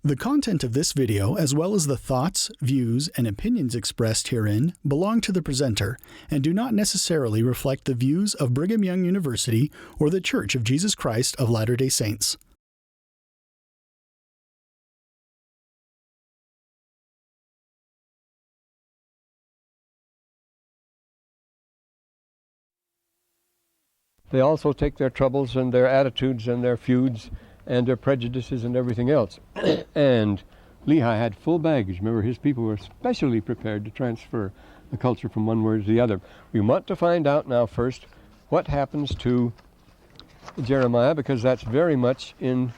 The content of this video, as well as the thoughts, views, and opinions expressed herein, belong to the presenter and do not necessarily reflect the views of Brigham Young University or the Church of Jesus Christ of Latter-day Saints. They also take their troubles and their attitudes and their feuds and their prejudices and everything else. And Lehi had full baggage. Remember, his people were specially prepared to transfer the culture from one word to the other. We want to find out now first what happens to Jeremiah, because that's very much in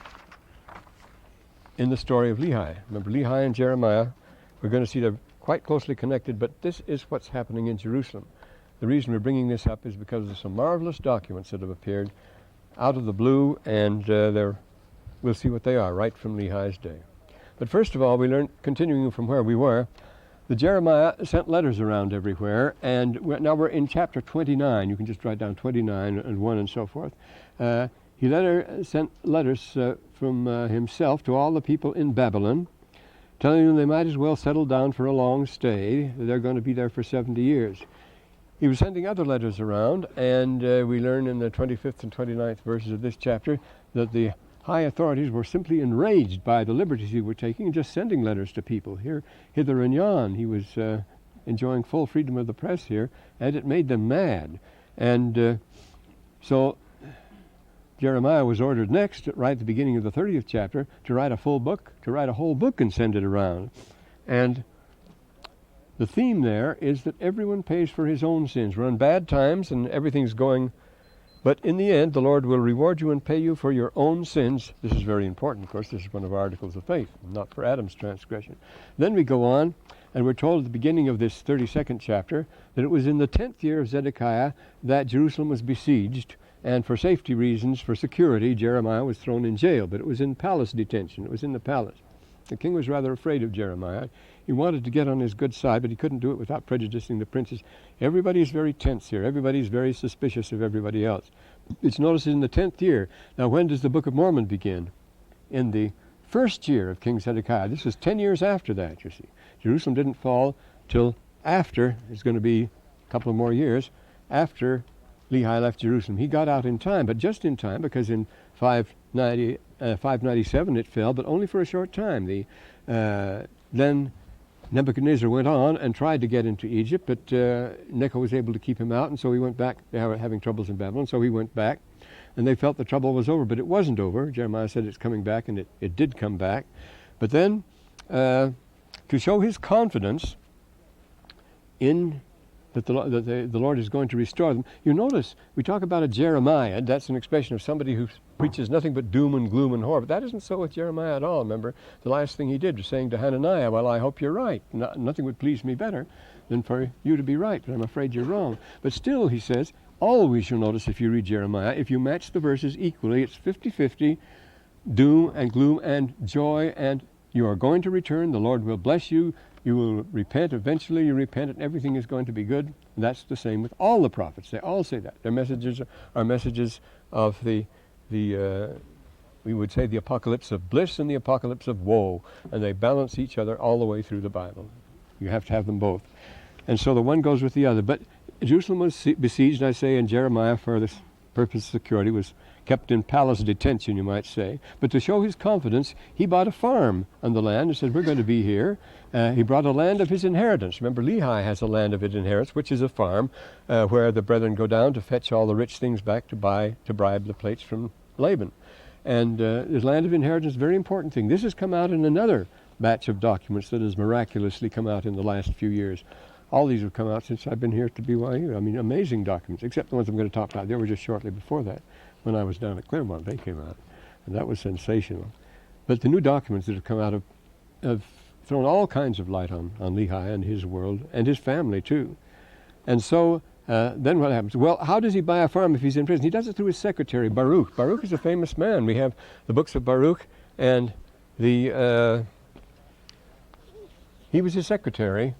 the story of Lehi. Remember, Lehi and Jeremiah, we're going to see they're quite closely connected, but this is what's happening in Jerusalem. The reason we're bringing this up is because of some marvelous documents that have appeared out of the blue, and we'll see what they are right from Lehi's day. But first of all, we learn, continuing from where we were, that Jeremiah sent letters around everywhere, and now we're in chapter 29. You can just write down 29 and 1 and so forth. He sent letters from himself to all the people in Babylon, telling them they might as well settle down for a long stay. They're going to be there for 70 years. He was sending other letters around, and we learn in the 25th and 29th verses of this chapter that the high authorities were simply enraged by the liberties he was taking and just sending letters to people hither and yon. He was enjoying full freedom of the press here, and it made them mad. And so Jeremiah was ordered next, right at the beginning of the 30th chapter, to write a whole book and send it around. And the theme there is that everyone pays for his own sins. We're in bad times and everything's going, but in the end, the Lord will reward you and pay you for your own sins. This is very important, of course. This is one of our articles of faith, not for Adam's transgression. Then we go on, and we're told at the beginning of this 32nd chapter that it was in the 10th year of Zedekiah that Jerusalem was besieged, and for safety reasons, for security, Jeremiah was thrown in jail, but it was in palace detention. It was in the palace. The king was rather afraid of Jeremiah. He wanted to get on his good side, but he couldn't do it without prejudicing the princes. Everybody is very tense here. Everybody is very suspicious of everybody else. It's noticed in the 10th year. Now, when does the Book of Mormon begin? In the first year of King Zedekiah. This is 10 years after that, you see. Jerusalem didn't fall till after, it's going to be a couple of more years, after Lehi left Jerusalem. He got out in time, but just in time, because in 597 it fell, but only for a short time. Then Nebuchadnezzar went on and tried to get into Egypt, but Necho was able to keep him out, and so he went back. They were having troubles in Babylon, so he went back, and they felt the trouble was over, but it wasn't over. Jeremiah said it's coming back, and it did come back. But then, to show his confidence in that the Lord is going to restore them. You notice, we talk about a Jeremiah. That's an expression of somebody who preaches nothing but doom and gloom and horror. But that isn't so with Jeremiah at all. Remember, the last thing he did was saying to Hananiah, well, I hope you're right. Nothing would please me better than for you to be right, but I'm afraid you're wrong. But still, he says, always you'll notice if you read Jeremiah, if you match the verses equally, it's 50-50, doom and gloom and joy, and you are going to return. The Lord will bless you. You will repent. Eventually you repent and everything is going to be good. And that's the same with all the prophets. They all say that. Their messages are messages of we would say the apocalypse of bliss and the apocalypse of woe. And they balance each other all the way through the Bible. You have to have them both. And so the one goes with the other. But Jerusalem was besieged, I say, and Jeremiah, for this purpose of security, was kept in palace detention, you might say. But to show his confidence, he bought a farm on the land and said, we're going to be here. He brought a land of his inheritance. Remember, Lehi has a land of his inheritance, which is a farm where the brethren go down to fetch all the rich things back to bribe the plates from Laban. And his land of inheritance is a very important thing. This has come out in another batch of documents that has miraculously come out in the last few years. All these have come out since I've been here at the BYU. I mean, amazing documents, except the ones I'm going to talk about. They were just shortly before that. When I was down at Claremont, they came out, and that was sensational. But the new documents that have come out have thrown all kinds of light on Lehi and his world, and his family too. And so then what happens? Well, how does he buy a farm if he's in prison? He does it through his secretary, Baruch. Baruch is a famous man. We have the books of Baruch, and he was his secretary.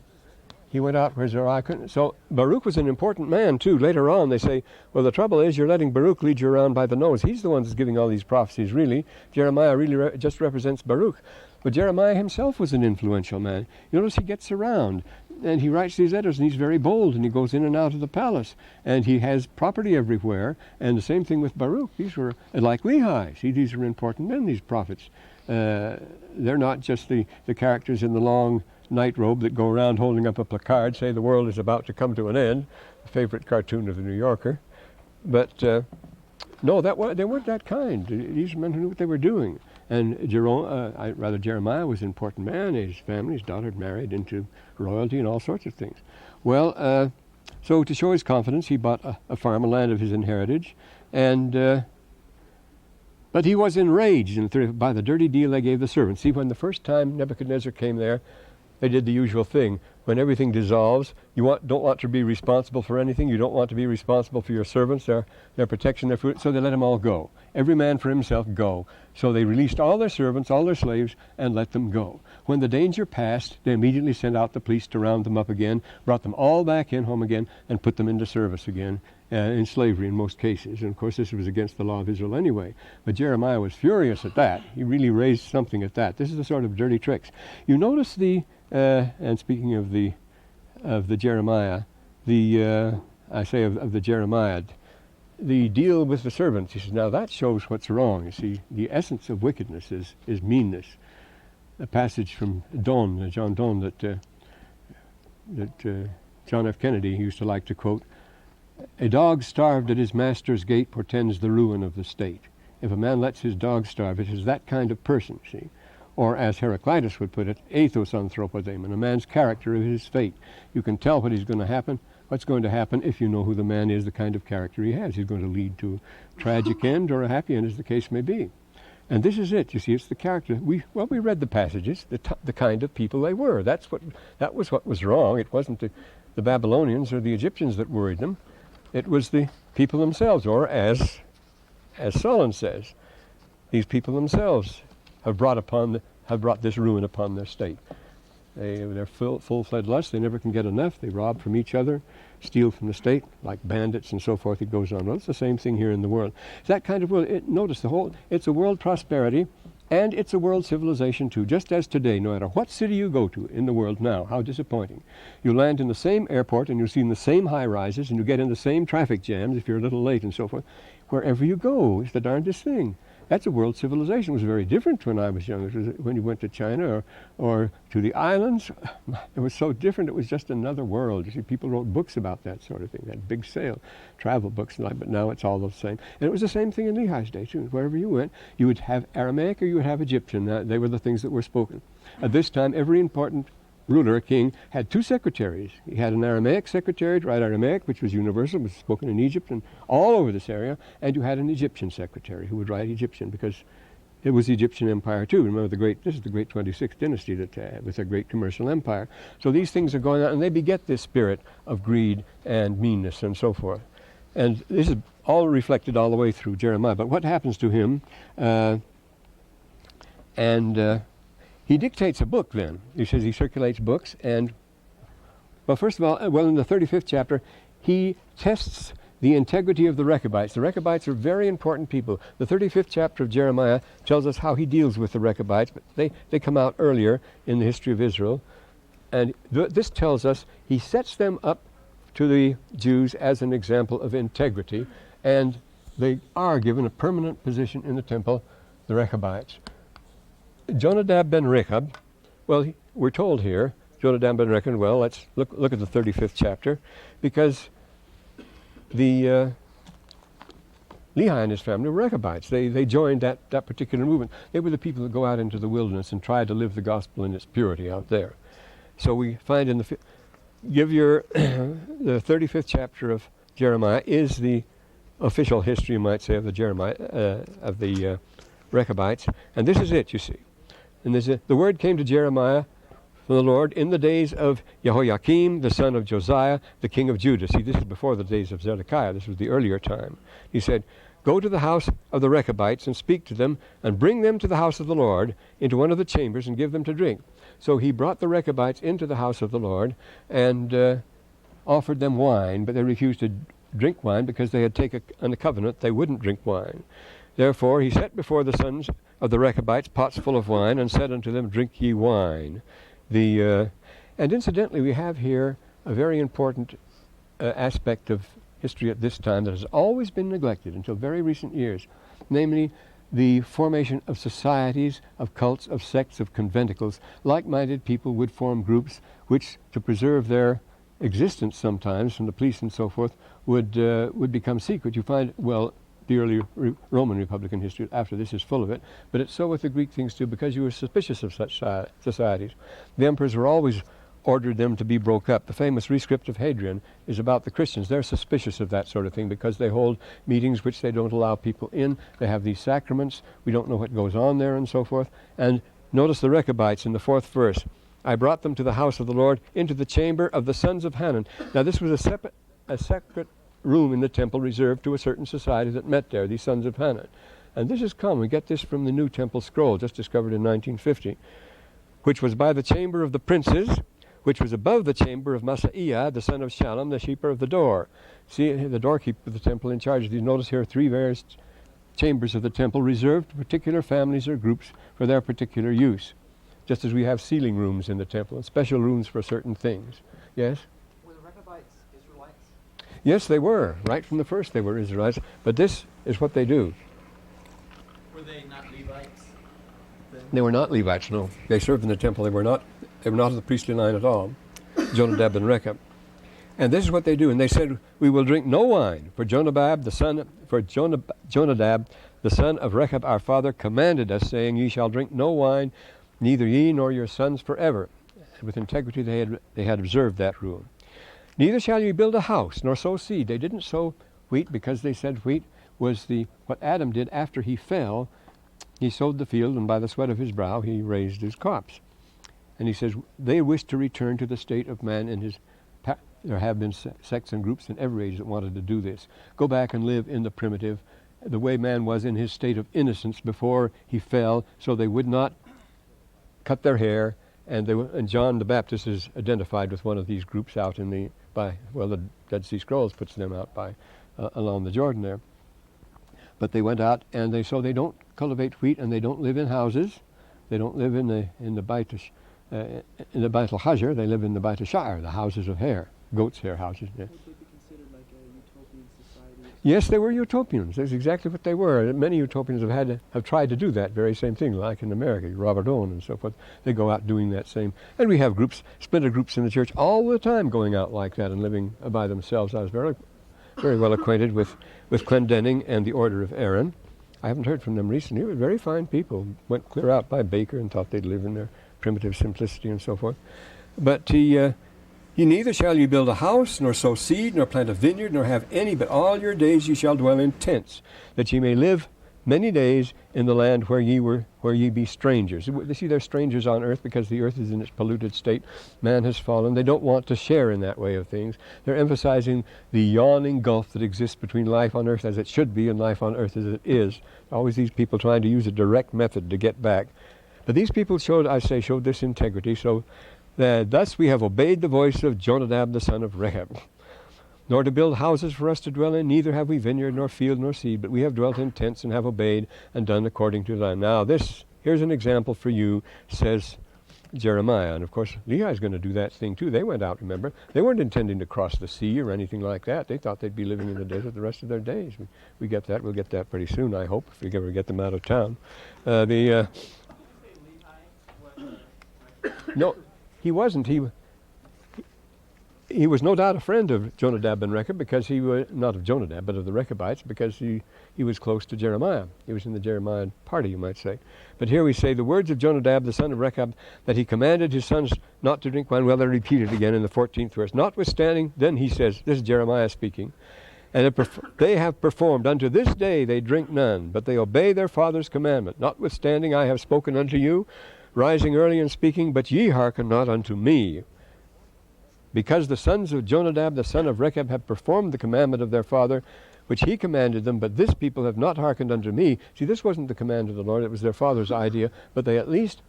He went out where Zeruiah couldn't. So Baruch was an important man too. Later on they say, well, the trouble is you're letting Baruch lead you around by the nose. He's the one that's giving all these prophecies really. Jeremiah really just represents Baruch. But Jeremiah himself was an influential man. You notice he gets around and he writes these letters and he's very bold and he goes in and out of the palace and he has property everywhere. And the same thing with Baruch. These were like Lehi. See, these are important men, these prophets. They're not just the characters in the long night robe that go around holding up a placard, say the world is about to come to an end, a favorite cartoon of the New Yorker. But no, they weren't that kind. These men who knew what they were doing. And Jeremiah was an important man. His family, his daughter had married into royalty and all sorts of things. Well, so to show his confidence, he bought a farm, a land of his inheritance, and but he was enraged by the dirty deal they gave the servants. See, when the first time Nebuchadnezzar came there, they did the usual thing. When everything dissolves, you don't want to be responsible for anything. You don't want to be responsible for your servants, their protection, their food. So they let them all go. Every man for himself go. So they released all their servants, all their slaves, and let them go. When the danger passed, they immediately sent out the police to round them up again, brought them all back home again, and put them into service again, in slavery in most cases. And of course, this was against the law of Israel anyway. But Jeremiah was furious at that. He really raised something at that. This is the sort of dirty tricks. You notice and speaking of the Jeremiah, of the Jeremiah, the deal with the servants. He says, now that shows what's wrong. You see, the essence of wickedness is meanness. A passage from John Donne, that John F. Kennedy used to like to quote: "A dog starved at his master's gate portends the ruin of the state." If a man lets his dog starve, it is that kind of person, see. Or as Heraclitus would put it, ethos anthropodaemon, a man's character of his fate. You can tell what's going to happen if you know who the man is, the kind of character he has. He's going to lead to a tragic end or a happy end, as the case may be. And this is it. You see, it's the character. We read the passages, the kind of people they were. That was what was wrong. It wasn't the Babylonians or the Egyptians that worried them. It was the people themselves, or as Solon says, these people themselves have brought this ruin upon their state. They're full-fledged lusts. They never can get enough. They rob from each other, steal from the state, like bandits and so forth. It goes on. Well, it's the same thing here in the world. It's that kind of world. Notice it's a world prosperity, and it's a world civilization too. Just as today, no matter what city you go to in the world now, how disappointing. You land in the same airport, and you see in the same high-rises, and you get in the same traffic jams if you're a little late and so forth. Wherever you go, it's the darndest thing. That's a world civilization. It was very different when I was young. When you went to China or to the islands, it was so different. It was just another world. You see, people wrote books about that sort of thing, that big sale, travel books, but now it's all the same. And it was the same thing in Lehi's day, too. Wherever you went, you would have Aramaic or you would have Egyptian. They were the things that were spoken. At this time, every important ruler, king, had two secretaries. He had an Aramaic secretary to write Aramaic, which was universal, was spoken in Egypt and all over this area, and you had an Egyptian secretary who would write Egyptian, because it was the Egyptian empire too. Remember, this is the great 26th dynasty that was a great commercial empire. So these things are going on, and they beget this spirit of greed and meanness and so forth. And this is all reflected all the way through Jeremiah. But what happens to him? He dictates a book then. He says he circulates books, and, well, first of all, in the 35th chapter, he tests the integrity of the Rechabites. The Rechabites are very important people. The 35th chapter of Jeremiah tells us how he deals with the Rechabites, but they come out earlier in the history of Israel. And this tells us he sets them up to the Jews as an example of integrity, and they are given a permanent position in the temple, the Rechabites. Jonadab ben Rechab, well, we're told here, Jonadab ben Rechab, well, let's look at the 35th chapter, because the Lehi and his family were Rechabites. They joined that particular movement. They were the people that go out into the wilderness and try to live the gospel in its purity out there. So we find in the 35th chapter of Jeremiah is the official history, you might say, of the Rechabites, and this is it, you see. And the word came to Jeremiah from the Lord in the days of Jehoiakim, the son of Josiah, the king of Judah. See, this is before the days of Zedekiah. This was the earlier time. He said, go to the house of the Rechabites and speak to them, and bring them to the house of the Lord into one of the chambers and give them to drink. So he brought the Rechabites into the house of the Lord and offered them wine, but they refused to drink wine because they had taken a covenant they wouldn't drink wine. Therefore he set before the sons of the Rechabites pots full of wine, and said unto them, Drink ye wine. And incidentally, we have here a very important aspect of history at this time that has always been neglected until very recent years, namely the formation of societies, of cults, of sects, of conventicles. Like-minded people would form groups which, to preserve their existence sometimes from the police and so forth, would become secret. You find, well, the early Roman Republican history after this is full of it, but it's so with the Greek things too, because you were suspicious of such societies. The emperors were always ordered them to be broke up. The famous Rescript of Hadrian is about the Christians. They're suspicious of that sort of thing because they hold meetings which they don't allow people in. They have these sacraments. We don't know what goes on there and so forth. And notice the Rechabites in the 4th verse. I brought them to the house of the Lord, into the chamber of the sons of Hanan. Now this was a separate room in the temple reserved to a certain society that met there, these sons of Hanan. And this is common. We get this from the New Temple Scroll, just discovered in 1950, which was by the chamber of the princes, which was above the chamber of Masaiah, the son of Shallum, the keeper of the door. See, the doorkeeper of the temple in charge of these. Notice here 3 various chambers of the temple reserved to particular families or groups for their particular use, just as we have sealing rooms in the temple and special rooms for certain things. Yes? Were the Rechabites Israelites? Yes, they were. Right from the first they were Israelites. But this is what they do. Were they not Levites then? They were not Levites, no. They served in the temple. They were not of the priestly line at all, Jonadab and Rechab. And this is what they do. And they said, we will drink no wine, for Jonadab, the son of Rechab, our father, commanded us, saying, Ye shall drink no wine, neither ye nor your sons forever. And with integrity they had observed that rule. Neither shall ye build a house, nor sow seed. They didn't sow wheat because they said wheat was what Adam did after he fell. He sowed the field, and by the sweat of his brow he raised his crops. And he says, they wish to return to the state of man in his there have been sects and groups in every age that wanted to do this. Go back and live in the primitive, the way man was in his state of innocence before he fell, so they would not cut their hair. And John the Baptist is identified with one of these groups out in the Dead Sea Scrolls puts them out by along the Jordan there. But they went out, and so they don't cultivate wheat, and they don't live in houses. They don't live in the Beit al-Hajar. They live in the Beit al-Sha'ar, the houses of hair, goat's hair houses. Yeah. Would they be considered like a utopian society? Yes, they were utopians. That's exactly what they were. Many utopians have tried to do that very same thing, like in America, Robert Owen and so forth. They go out doing that same. And we have splinter groups in the church all the time going out like that and living by themselves. I was very, very well acquainted with Clendenning and the Order of Aaron. I haven't heard from them recently. They were very fine people. Went clear out by Baker and thought they'd live in their primitive simplicity and so forth. But ye neither shall ye build a house, nor sow seed, nor plant a vineyard, nor have any, but all your days ye shall dwell in tents, that ye may live many days in the land where ye be strangers. You see, they're strangers on earth because the earth is in its polluted state. Man has fallen. They don't want to share in that way of things. They're emphasizing the yawning gulf that exists between life on earth as it should be and life on earth as it is. Always these people trying to use a direct method to get back. But these people showed this integrity, so that thus we have obeyed the voice of Jonadab the son of Rechab. Nor to build houses for us to dwell in, neither have we vineyard, nor field, nor seed, but we have dwelt in tents and have obeyed and done according to them. Now here's an example for you, says Jeremiah. And of course, Lehi is going to do that thing too. They went out, remember. They weren't intending to cross the sea or anything like that. They thought they'd be living in the desert the rest of their days. We get that. We'll get that pretty soon, I hope, if we ever get them out of town. No, he wasn't. He was no doubt a friend of Jonadab and Rechab, because he was not of Jonadab, but of the Rechabites, because he was close to Jeremiah. He was in the Jeremiah party, you might say. But here we say the words of Jonadab, the son of Rechab, that he commanded his sons not to drink wine. Well, they're repeated again in the 14th verse. Notwithstanding, then he says, this is Jeremiah speaking, and they have performed unto this day they drink none, but they obey their father's commandment. Notwithstanding, I have spoken unto you, rising early and speaking, but ye hearken not unto me. Because the sons of Jonadab, the son of Rechab, have performed the commandment of their father, which he commanded them, but this people have not hearkened unto me. See, this wasn't the command of the Lord, it was their father's idea, but they at least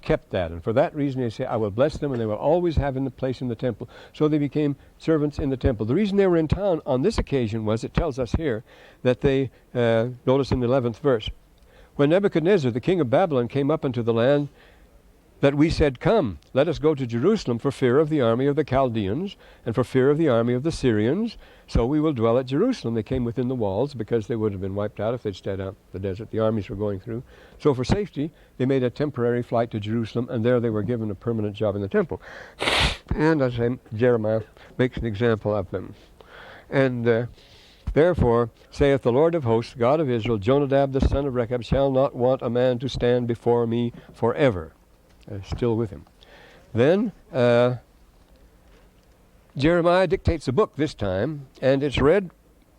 kept that. And for that reason they say, I will bless them, and they will always have in the place in the temple. So they became servants in the temple. The reason they were in town on this occasion was, it tells us here, that they, notice in the 11th verse, when Nebuchadnezzar, the king of Babylon, came up into the land, that we said, Come, let us go to Jerusalem for fear of the army of the Chaldeans, and for fear of the army of the Syrians, so we will dwell at Jerusalem. They came within the walls, because they would have been wiped out if they'd stayed out in the desert. The armies were going through. So for safety, they made a temporary flight to Jerusalem, and there they were given a permanent job in the temple. And as I say, Jeremiah makes an example of them. And therefore, saith the Lord of hosts, God of Israel, Jonadab the son of Rechab shall not want a man to stand before me forever. Still with him. Then Jeremiah dictates a book this time, and it's read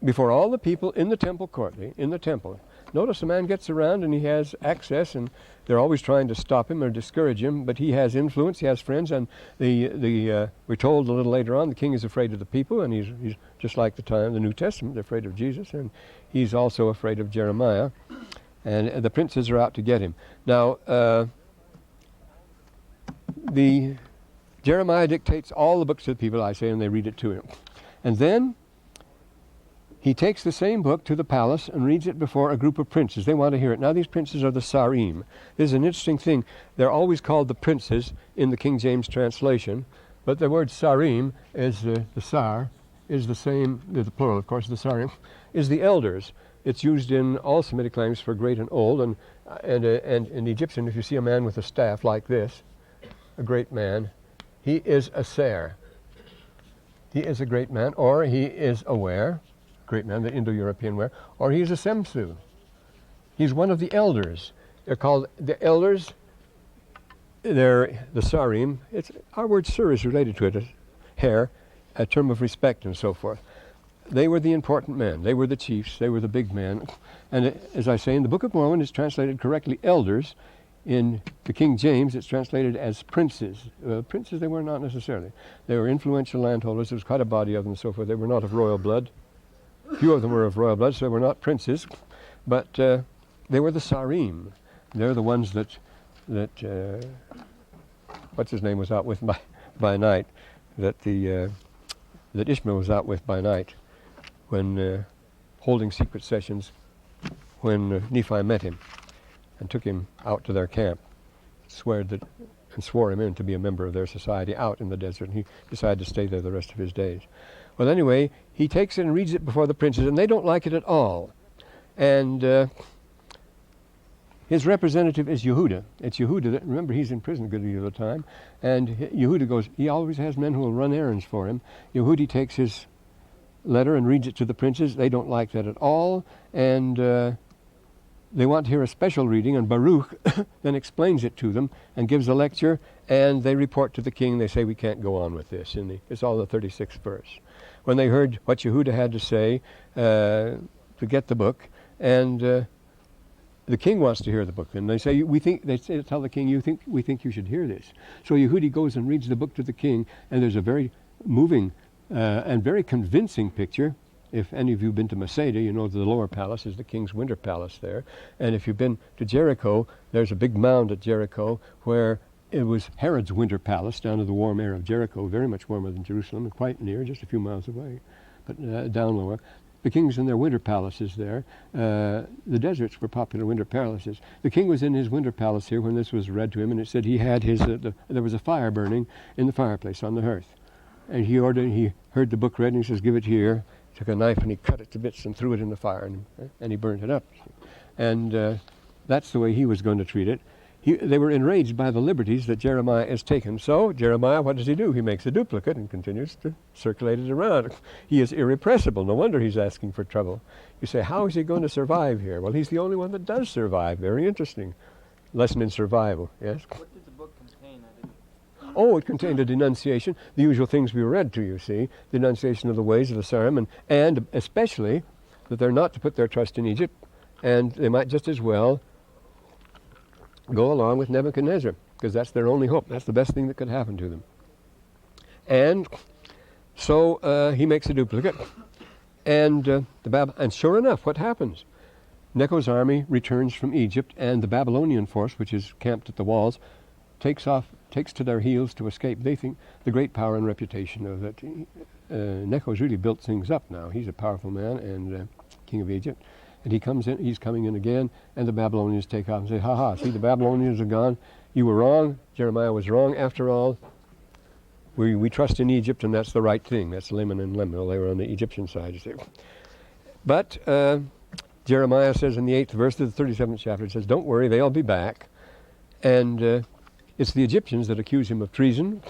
before all the people in the temple court, in the temple. Notice the man gets around and he has access, and they're always trying to stop him or discourage him, but he has influence, he has friends, and we're told a little later on the king is afraid of the people, and he's just like the New Testament, they're afraid of Jesus, and he's also afraid of Jeremiah, and the princes are out to get him. Now, Jeremiah dictates all the books to the people, I say, and they read it to him. And then he takes the same book to the palace and reads it before a group of princes. They want to hear it. Now these princes are the Sarim. This is an interesting thing. They're always called the princes in the King James translation, but the word Sarim is the Sar is the same, the plural, of course, the Sarim, is the elders. It's used in all Semitic languages for great and old, and in Egyptian, if you see a man with a staff like this, a great man, he is a ser. He is a great man, or he is a wer, great man, the Indo-European wer, or he is a semsu. He's one of the elders. They're called the elders. They're the sarim. Our word sir is related to it, hair, a term of respect and so forth. They were the important men. They were the chiefs. They were the big men. And as I say, in the Book of Mormon, it's translated correctly elders. In the King James, it's translated as princes. Princes they were not necessarily. They were influential landholders. There was quite a body of them and so forth. They were not of royal blood. Few of them were of royal blood, so they were not princes. But they were the Sarim. They're the ones that what's his name was out with by night, that Ishmael was out with by night when holding secret sessions when Nephi met him and took him out to their camp, swore him in to be a member of their society out in the desert, and he decided to stay there the rest of his days. Well, anyway, he takes it and reads it before the princes, and they don't like it at all. And his representative is Yehuda. It's Yehuda that, remember, he's in prison a good deal of the time, and Yehuda goes, he always has men who will run errands for him. Yehudi takes his letter and reads it to the princes. They don't like that at all, and they want to hear a special reading, and Baruch then explains it to them and gives a lecture, and they report to the king. They say, we can't go on with this. It's all the 36th verse. When they heard what Yehuda had to say, to get the book, and the king wants to hear the book, and they say, tell the king, we think you should hear this. So Yehudi goes and reads the book to the king, and there's a very moving and very convincing picture. If any of you have been to Masada, you know the lower palace is the king's winter palace there. And if you've been to Jericho, there's a big mound at Jericho where it was Herod's winter palace down to the warm air of Jericho, very much warmer than Jerusalem, and quite near, just a few miles away, but down lower. The kings in their winter palaces there. The deserts were popular winter palaces. The king was in his winter palace here when this was read to him, and it said he had there was a fire burning in the fireplace on the hearth. And he heard the book read, and he says, give it here. Took a knife and he cut it to bits and threw it in the fire, and he burned it up. And that's the way he was going to treat it. They were enraged by the liberties that Jeremiah has taken. So Jeremiah, what does he do? He makes a duplicate and continues to circulate it around. He is irrepressible. No wonder he's asking for trouble. You say, how is he going to survive here? Well, he's the only one that does survive. Very interesting. Lesson in survival, yes? What did the book contain? Oh, it contained a denunciation, the usual things we read to you, see, the denunciation of the ways of the Sarim, and especially that they're not to put their trust in Egypt, and they might just as well go along with Nebuchadnezzar, because that's their only hope. That's the best thing that could happen to them. And so he makes a duplicate, And sure enough, what happens? Necho's army returns from Egypt, and the Babylonian force, which is camped at the walls, takes to their heels to escape. They think the great power and reputation of that. Necho's really built things up now. He's a powerful man and king of Egypt. And he's coming in again, and the Babylonians take off and say, ha ha, see, the Babylonians are gone. You were wrong. Jeremiah was wrong after all. We trust in Egypt, and that's the right thing. That's Laman and Lemuel. They were on the Egyptian side, you see. But Jeremiah says in the 8th verse of the 37th chapter, it says, don't worry, they'll be back. And it's the Egyptians that accuse him of treason.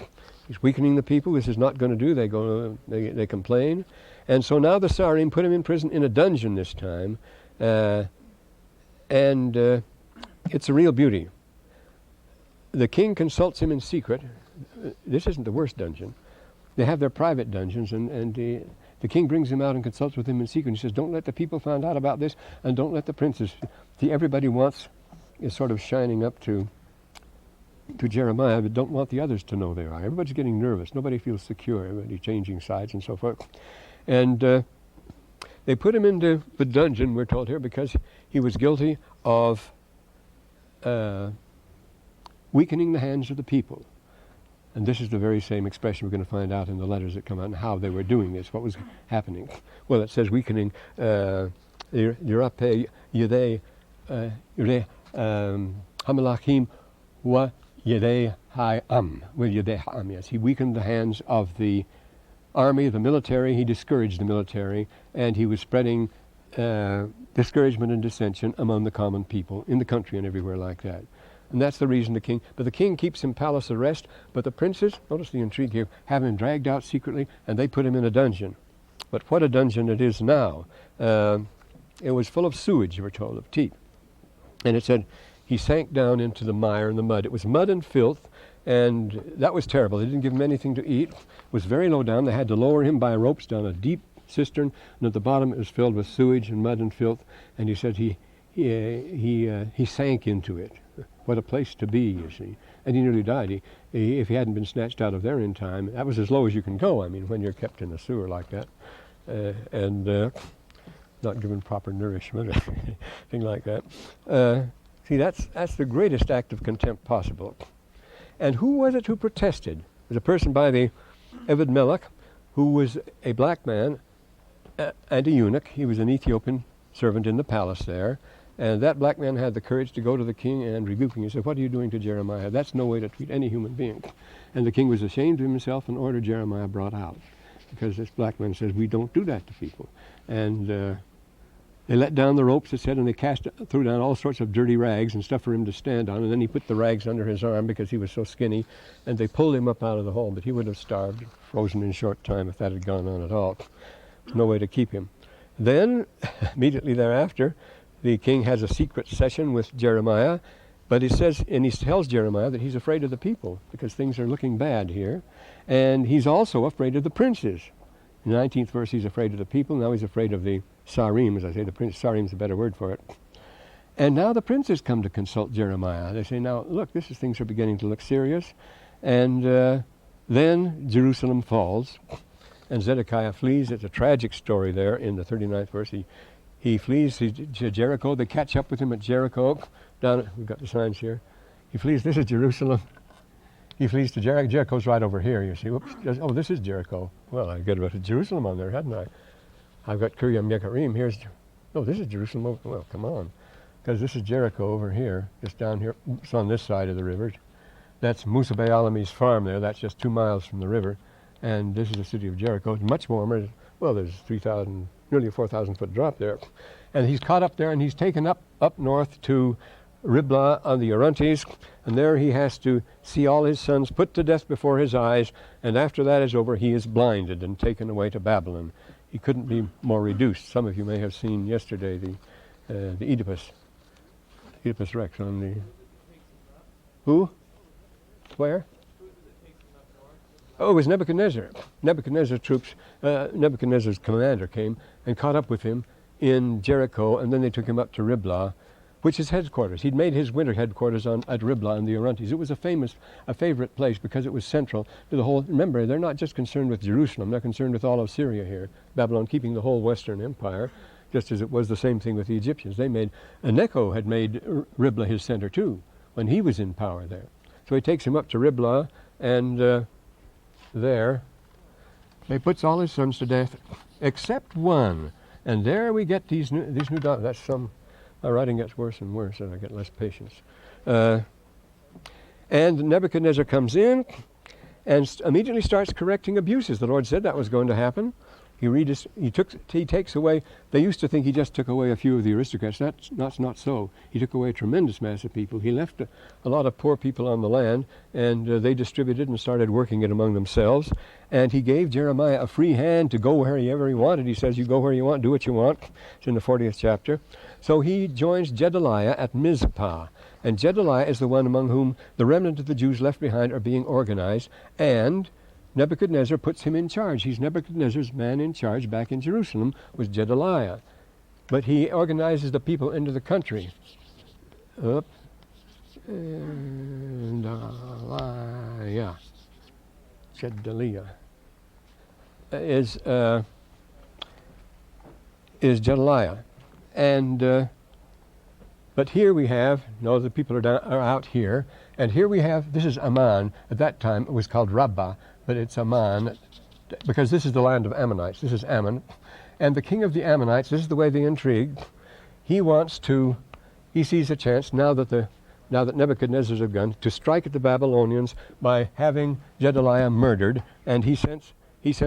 He's weakening the people. This is not going to do. They complain. And so now the Sarim put him in prison in a dungeon this time. And it's a real beauty. The king consults him in secret. This isn't the worst dungeon. They have their private dungeons, and the king brings him out and consults with him in secret. He says, don't let the people find out about this, and don't let the princes. See, everybody is sort of shining up to Jeremiah, but don't want the others to know they are. Everybody's getting nervous. Nobody feels secure. Everybody's changing sides and so forth. And they put him into the dungeon, we're told here, because he was guilty of weakening the hands of the people. And this is the very same expression we're going to find out in the letters that come out and how they were doing this, what was happening. Well, it says weakening Yirape Yedei Hamalachim wa Yedei Ha'am. Well, Yedei Ha'am, yes. He weakened the hands of the army, the military. He discouraged the military, and he was spreading discouragement and dissension among the common people in the country and everywhere like that. And that's the reason but the king keeps him palace arrest, but the princes, notice the intrigue here, have him dragged out secretly, and they put him in a dungeon. But what a dungeon it is now. It was full of sewage, we're told, of teat. And it said he sank down into the mire and the mud. It was mud and filth, and that was terrible. They didn't give him anything to eat. It was very low down. They had to lower him by ropes down a deep cistern, and at the bottom it was filled with sewage and mud and filth. And he said he sank into it. What a place to be, you see. And he nearly died. If he hadn't been snatched out of there in time, that was as low as you can go, I mean, when you're kept in a sewer like that. And not given proper nourishment or anything like that. See, that's the greatest act of contempt possible. And who was it who protested? It was a person by the Ebed Melech, who was a black man and a eunuch. He was an Ethiopian servant in the palace there. And that black man had the courage to go to the king and rebuke him. He said, what are you doing to Jeremiah? That's no way to treat any human being. And the king was ashamed of himself and ordered Jeremiah brought out. Because this black man says, we don't do that to people. And they let down the ropes, it said, and they threw down all sorts of dirty rags and stuff for him to stand on. And then he put the rags under his arm because he was so skinny. And they pulled him up out of the hole. But he would have starved, frozen in short time if that had gone on at all. No way to keep him. Then, immediately thereafter, the king has a secret session with Jeremiah, but he tells Jeremiah that he's afraid of the people because things are looking bad here. And he's also afraid of the princes. In the 19th verse, he's afraid of the people. Now he's afraid of the Sarim, as I say. The prince, Sarim's a better word for it. And now the princes come to consult Jeremiah. They say, now, look, things are beginning to look serious. And then Jerusalem falls, and Zedekiah flees. It's a tragic story there in the 39th verse. He flees to Jericho. They catch up with him at Jericho. We've got the signs here. He flees. This is Jerusalem. He flees to Jericho. Jericho's right over here, you see. Whoops. Oh, this is Jericho. Well, I got about Jerusalem on there, hadn't I? I've got Kiryam Yecharim. This is Jerusalem. Well, come on. Because this is Jericho over here, just down here. It's on this side of the river. That's Musa Alami's farm there. That's just 2 miles from the river. And this is the city of Jericho. It's much warmer. Well, there's nearly a 4,000 foot drop there. And he's caught up there, and he's taken up north to Riblah on the Orontes, and there he has to see all his sons put to death before his eyes, and after that is over, he is blinded and taken away to Babylon. He couldn't be more reduced. Some of you may have seen yesterday the Oedipus Rex on the... Who? Where? Oh, it was Nebuchadnezzar. Nebuchadnezzar's troops, Nebuchadnezzar's commander came and caught up with him in Jericho, and then they took him up to Riblah. which is headquarters. He'd made his winter headquarters at Riblah in the Orontes. It was a favorite place because it was central to the whole. Remember, they're not just concerned with Jerusalem, they're concerned with all of Syria here. Babylon keeping the whole Western Empire, just as it was the same thing with the Egyptians. Necho had made Riblah his center too, when he was in power there. So he takes him up to Riblah, and there he puts all his sons to death, except one. And there we get these new daughters. My writing gets worse and worse, and I get less patience. And Nebuchadnezzar comes in and immediately starts correcting abuses. The Lord said that was going to happen. He takes away. They used to think he just took away a few of the aristocrats. That's not so. He took away a tremendous mass of people. He left a lot of poor people on the land, and they distributed and started working it among themselves. And he gave Jeremiah a free hand to go wherever he wanted. He says, "You go where you want, do what you want." It's in the 40th chapter. So he joins Gedaliah at Mizpah, and Gedaliah is the one among whom the remnant of the Jews left behind are being organized, and Nebuchadnezzar puts him in charge. He's Nebuchadnezzar's man in charge back in Jerusalem was Gedaliah. But he organizes the people into the country. Gedaliah is Gedaliah. And but here we have, no, the people are out here, and here we have, this is Ammon. At that time it was called Rabbah, but it's Ammon, because this is the land of Ammonites. This is Ammon. And the king of the Ammonites, this is the way they intrigue, he sees a chance, now that Nebuchadnezzar's begun, to strike at the Babylonians by having Gedaliah murdered, and he sent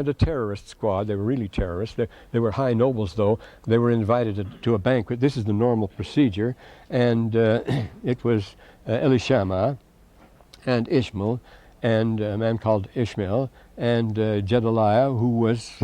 a terrorist squad. They were really terrorists. They were high nobles, though. They were invited to a banquet. This is the normal procedure. And it was Elishama and Ishmael and a man called Ishmael and Gedaliah, who was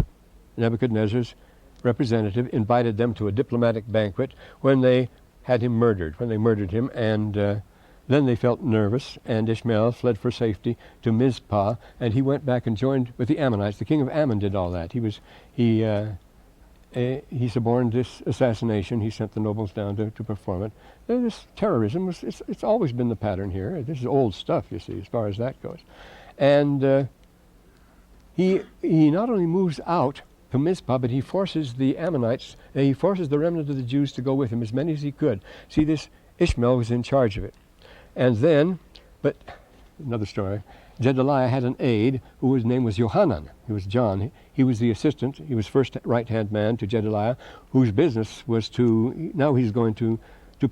Nebuchadnezzar's representative, invited them to a diplomatic banquet when they had him murdered, when they murdered him. And then they felt nervous, and Ishmael fled for safety to Mizpah, and he went back and joined with the Ammonites. The king of Ammon did all that. He suborned this assassination. He sent the nobles down to perform it. And this terrorism, it's always been the pattern here. This is old stuff, you see, as far as that goes. And he not only moves out to Mizpah, but he forces the Ammonites, he forces the remnant of the Jews to go with him, as many as he could. See, this Ishmael was in charge of it. And then, but another story, Gedaliah had an aide whose name was Johanan. He was John. He was the assistant. He was first right-hand man to Gedaliah, whose business was now he's going to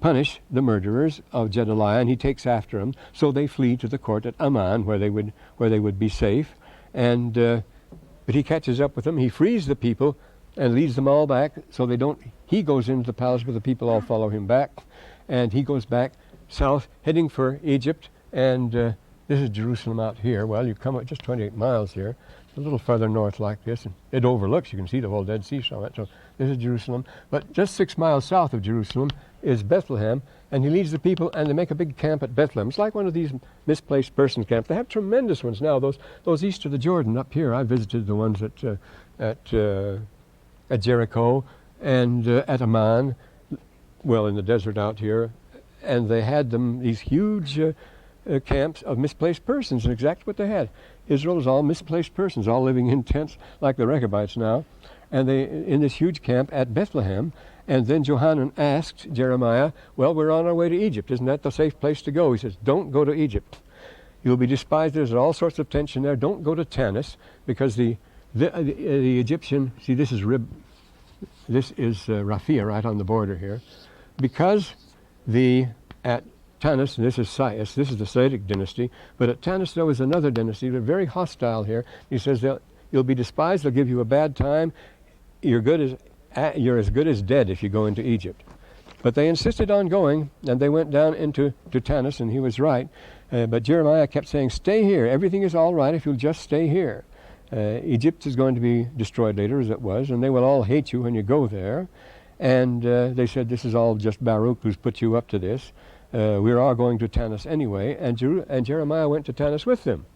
punish the murderers of Gedaliah, and he takes after them. So they flee to the court at Ammon, where they would be safe. And but he catches up with them. He frees the people and leads them all back, so they don't. He goes into the palace, but the people all follow him back, and he goes back south, heading for Egypt. And this is Jerusalem out here. Well, you come up just 28 miles here, a little further north like this, and it overlooks, you can see the whole Dead Sea from it. So this is Jerusalem. But just 6 miles south of Jerusalem is Bethlehem, and he leads the people, and they make a big camp at Bethlehem. It's like one of these misplaced persons camps. They have tremendous ones now. Those east of the Jordan up here, I visited the ones at Jericho and at Amman, well, in the desert out here. And they had these huge camps of misplaced persons, and exactly what they had. Israel is all misplaced persons, all living in tents like the Rechabites now, and they in this huge camp at Bethlehem. And then Johanan asked Jeremiah, "Well, we're on our way to Egypt. Isn't that the safe place to go?" He says, "Don't go to Egypt. You'll be despised. There's all sorts of tension there. Don't go to Tanis, because the Egyptian. See, this is Raphia, right on the border here, because at Tanis, and this is Sais, this is the Saitic dynasty, but at Tanis there was another dynasty. They're very hostile here. He says you'll be despised, they'll give you a bad time, you're as good as dead if you go into Egypt. But they insisted on going, and they went down to Tanis, and he was right. But Jeremiah kept saying, "Stay here, everything is all right if you'll just stay here. Egypt is going to be destroyed later, as it was, and they will all hate you when you go there." And they said, "This is all just Baruch who's put you up to this. We're all going to Tanis anyway." And Jeremiah went to Tanis with them.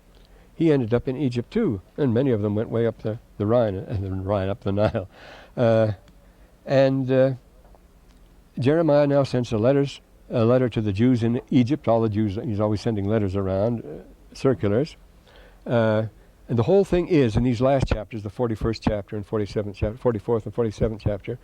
He ended up in Egypt too, and many of them went way up the Rhine, and the Rhine up the Nile. Jeremiah now sends the letters a letter to the Jews in Egypt. All the Jews, he's always sending letters around, circulars. And the whole thing is, in these last chapters, the 41st chapter and 47th chapter, 44th and 47th chapter,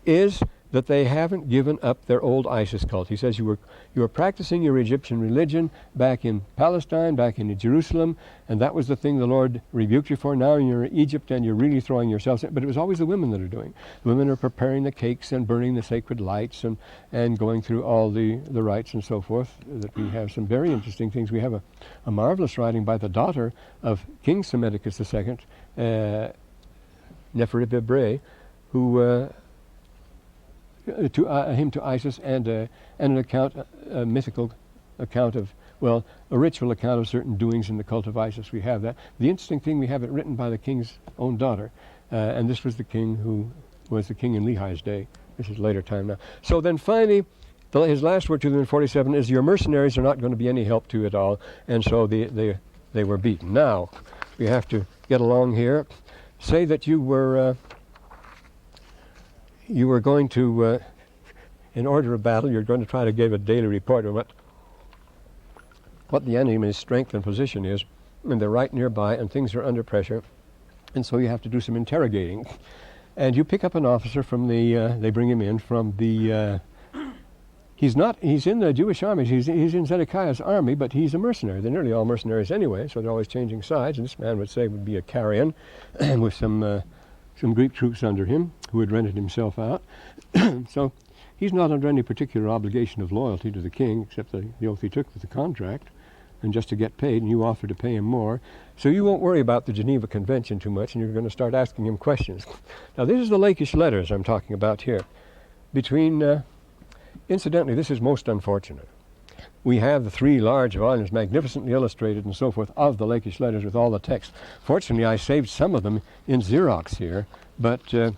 is that they haven't given up their old Isis cult. He says you were practicing your Egyptian religion back in Palestine, back in Jerusalem, and that was the thing the Lord rebuked you for. Now you're in Egypt and you're really throwing yourselves in. But it was always the women that are doing. The women are preparing the cakes and burning the sacred lights and going through all the rites and so forth. That we have some very interesting things. We have a marvelous writing by the daughter of King Psammetichus II, Nephi, who him to Isis, and an account, a mythical account of, well, a ritual account of certain doings in the cult of Isis. We have that. The interesting thing, we have it written by the king's own daughter, and this was the king who was the king in Lehi's day. This is later time now. So then finally, his last word to them in 47 is, your mercenaries are not going to be any help to you at all, and so they were beaten. Now, we have to get along here. Say that you were going to, in order of battle, you're going to try to give a daily report on what the enemy's strength and position is, and they're right nearby, and things are under pressure, and so you have to do some interrogating. And you pick up an officer from they bring him in from the, he's in the Jewish army, he's in Zedekiah's army, but he's a mercenary. They're nearly all mercenaries anyway, so they're always changing sides, and this man would be a Carian, with some Greek troops under him who had rented himself out. So he's not under any particular obligation of loyalty to the king, except the oath he took with the contract, and just to get paid, and you offer to pay him more. So you won't worry about the Geneva Convention too much, and you're going to start asking him questions. Now, this is the Lachish letters I'm talking about here. Incidentally, this is most unfortunate. We have the 3 large volumes, magnificently illustrated and so forth, of the Lachish letters with all the text. Fortunately, I saved some of them in Xerox here, but the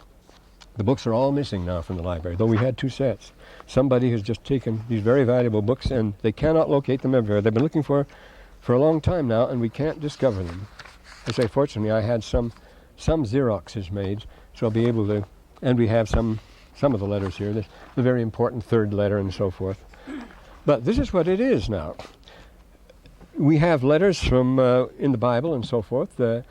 books are all missing now from the library, though we had 2 sets. Somebody has just taken these very valuable books, and they cannot locate them everywhere. They've been looking for a long time now, and we can't discover them. I say, fortunately, I had some Xeroxes made, so I'll be able to, and we have some of the letters here, the very important 3rd letter and so forth. But this is what it is now. We have letters from in the Bible and so forth. The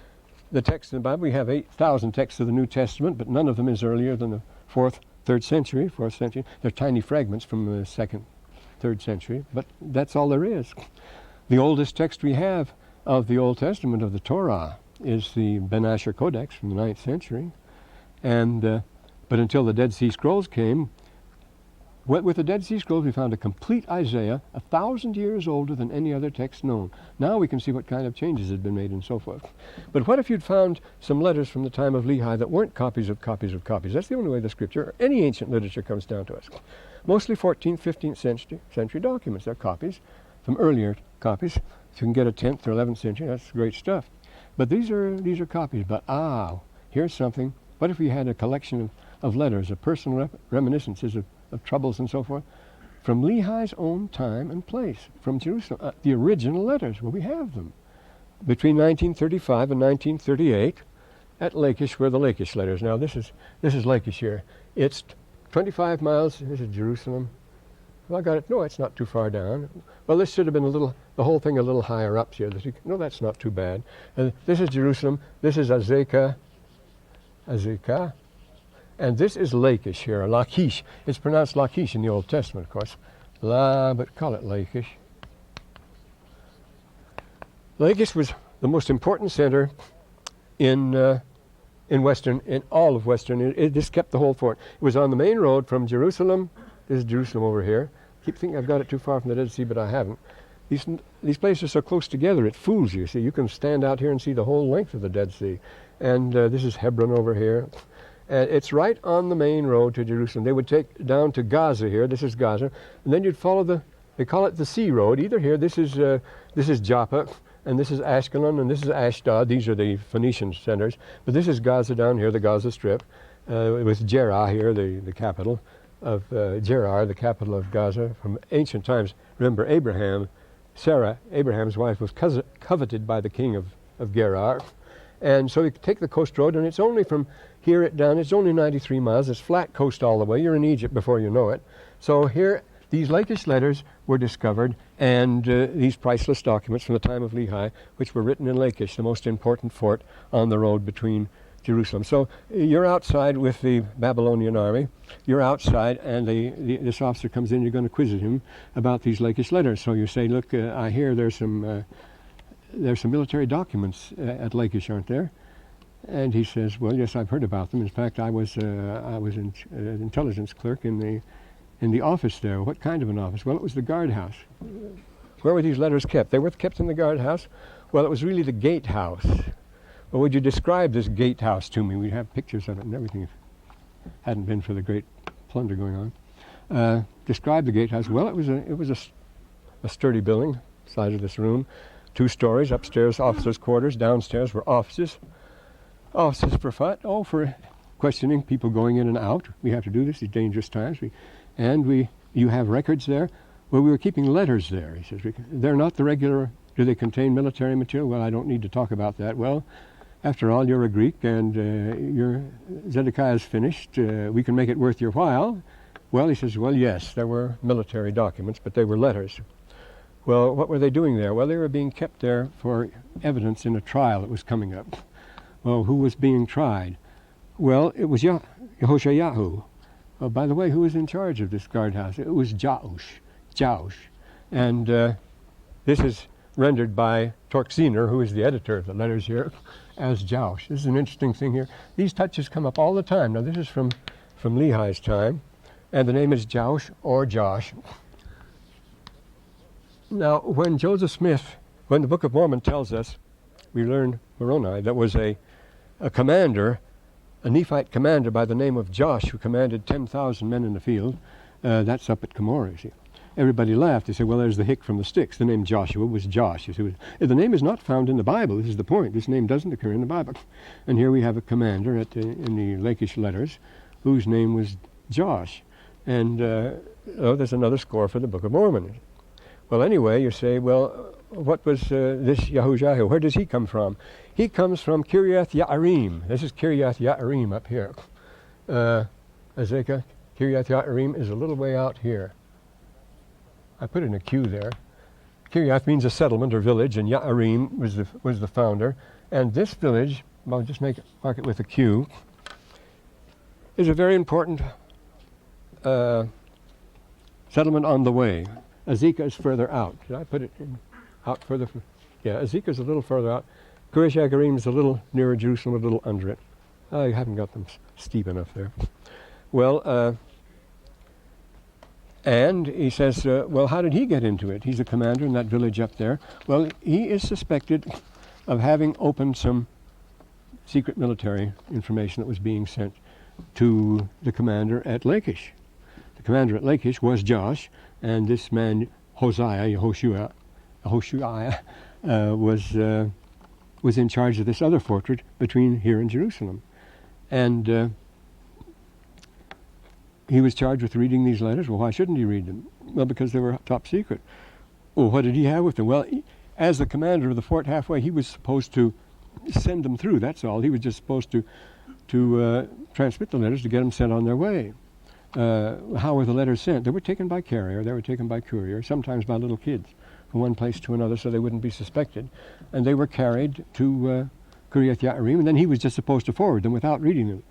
text in the Bible, we have 8,000 texts of the New Testament, but none of them is earlier than the 4th century. They're tiny fragments from the 2nd, 3rd century, but that's all there is. The oldest text we have of the Old Testament, of the Torah, is the Ben Asher Codex from the 9th century. And but until the Dead Sea Scrolls came, with the Dead Sea Scrolls, we found a complete Isaiah, 1,000 years older than any other text known. Now we can see what kind of changes had been made and so forth. But what if you'd found some letters from the time of Lehi that weren't copies of copies of copies? That's the only way the Scripture, or any ancient literature, comes down to us. Mostly 14th, 15th century documents. They're copies from earlier copies. If you can get a 10th or 11th century, that's great stuff. But these are copies. But here's something. What if we had a collection of letters, of personal reminiscences of troubles and so forth, from Lehi's own time and place, from Jerusalem, the original letters? Well, we have them. Between 1935 and 1938, at Lachish were the Lachish letters. Now, this is Lachish here. It's 25 miles. This is Jerusalem. Well, I got it. No, it's not too far down. Well, this should have been the whole thing a little higher up here. No, that's not too bad. And this is Jerusalem. This is Azekah. And this is Lachish here, Lachish. It's pronounced Lachish in the Old Testament, of course. But call it Lachish. Lachish was the most important center in all of Western. This kept the whole fort. It was on the main road from Jerusalem. This is Jerusalem over here. I keep thinking I've got it too far from the Dead Sea, but I haven't. These places are so close together, it fools you. See, you can stand out here and see the whole length of the Dead Sea. And this is Hebron over here. And it's right on the main road to Jerusalem. They would take down to Gaza here. This is Gaza. And then you'd follow they call it the Sea Road. Either here, this is Joppa, and this is Ashkelon, and this is Ashdod. These are the Phoenician centers. But this is Gaza down here, the Gaza Strip, with Gerar here, the capital of Gerar, the capital of Gaza. From ancient times, remember Abraham's wife, was coveted by the king of Gerar. And so you take the coast road, and it's only from here down, it's only 93 miles. It's flat coast all the way. You're in Egypt before you know it. So here, these Lachish letters were discovered, and these priceless documents from the time of Lehi, which were written in Lachish, the most important fort on the road between Jerusalem. So you're outside with the Babylonian army. You're outside, and this officer comes in. You're going to quiz him about these Lachish letters. So you say, "Look, I hear there's some military documents at Lachish, aren't there?" And he says, "Well, yes, I've heard about them. In fact, I was an intelligence clerk in the office there." "What kind of an office?" "Well, it was the guardhouse." "Where were these letters kept?" "They were kept in the guardhouse." "Well, it was really the gatehouse." "Well, would you describe this gatehouse to me?" We'd have pictures of it and everything if it hadn't been for the great plunder going on. Describe the gatehouse. "Well, it was a sturdy building, size of this room, 2 stories, upstairs officers' quarters, downstairs were offices. Offices for what? Oh, for questioning people going in and out. We have to do this, these dangerous times. You have records there?" "Well, we were keeping letters there," he says. "They're not the regular, do they contain military material?" "Well, I don't need to talk about that." "Well, after all, you're a Greek, and your Zedekiah's finished. We can make it worth your while." Well, he says, "Well, yes, there were military documents, but they were letters." "Well, what were they doing there?" "Well, they were being kept there for evidence in a trial that was coming up." "Well, who was being tried?" "Well, it was Yehoshayahu." "Oh, by the way, who was in charge of this guardhouse?" "It was Jaush. And this is rendered by Torxener, who is the editor of the letters here, as Jaush. This is an interesting thing here. These touches come up all the time. Now, this is from Lehi's time, and the name is Jaush or Josh. Now, when Joseph Smith, when the Book of Mormon tells us, we learn Moroni, that was a commander, a Nephite commander by the name of Josh, who commanded 10,000 men in the field. That's up at Cumorah, you see. Everybody laughed. They said, "Well, there's the hick from the sticks." The name Joshua was Josh. You see, the name is not found in the Bible. This is the point. This name doesn't occur in the Bible. And here we have a commander in the Lachish letters whose name was Josh. And there's another score for the Book of Mormon. Well, anyway, you say, well, what was this Yahushua? Where does he come from? He comes from Kiriath Yearim. This is Kiriath Yearim up here. Azekah, Kiriath Yearim is a little way out here. I put in a Q there. Kiriath means a settlement or village, and Yearim was the founder. And this village, I'll just mark it with a Q, is a very important settlement on the way. Azekah is further out. Did I put it out further? Yeah, Azekah is a little further out. Kiriath Yearim is a little nearer Jerusalem, a little under it. I haven't got them steep enough there. Well, and he says, well, how did he get into it? He's a commander in that village up there. Well, he is suspected of having opened some secret military information that was being sent to the commander at Lachish. The commander at Lachish was Josh, and this man, Yehoshua, was in charge of this other fortress between here and Jerusalem. And he was charged with reading these letters. Well, why shouldn't he read them? Well, because they were top secret. Well, what did he have with them? Well, as the commander of the fort halfway, he was supposed to send them through, that's all. He was just supposed to transmit the letters to get them sent on their way. How were the letters sent? They were taken by carrier, they were taken by courier, sometimes by little kids, from one place to another so they wouldn't be suspected. And they were carried to Kiriath Yearim, and then he was just supposed to forward them without reading them.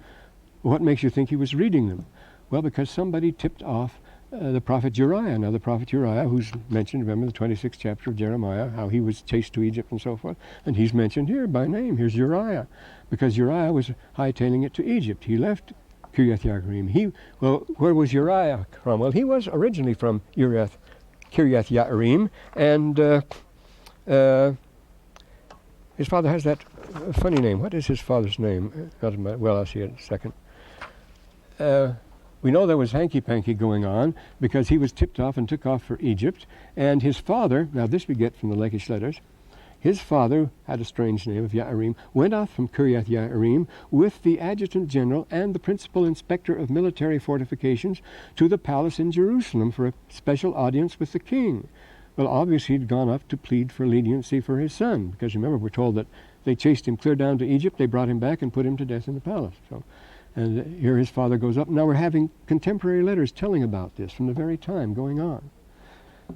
Well, what makes you think he was reading them? Well, because somebody tipped off the prophet Uriah. Now, the prophet Uriah, who's mentioned, remember the 26th chapter of Jeremiah, how he was chased to Egypt and so forth, and he's mentioned here by name. Here's Uriah, because Uriah was hightailing it to Egypt. He left Kiriath Yearim. Well, where was Uriah from? Well, he was originally from Kiriath Yearim, and his father has that funny name. What is his father's name? Well, I'll see it in a second. We know there was hanky-panky going on because he was tipped off and took off for Egypt. And his father, now this we get from the Lachish letters, his father had a strange name of Yearim, went off from Kiriath Yearim with the adjutant general and the principal inspector of military fortifications to the palace in Jerusalem for a special audience with the king. Well, obviously he'd gone up to plead for leniency for his son, because remember we're told that they chased him clear down to Egypt, they brought him back and put him to death in the palace. So And here his father goes up. Now we're having contemporary letters telling about this from the very time going on.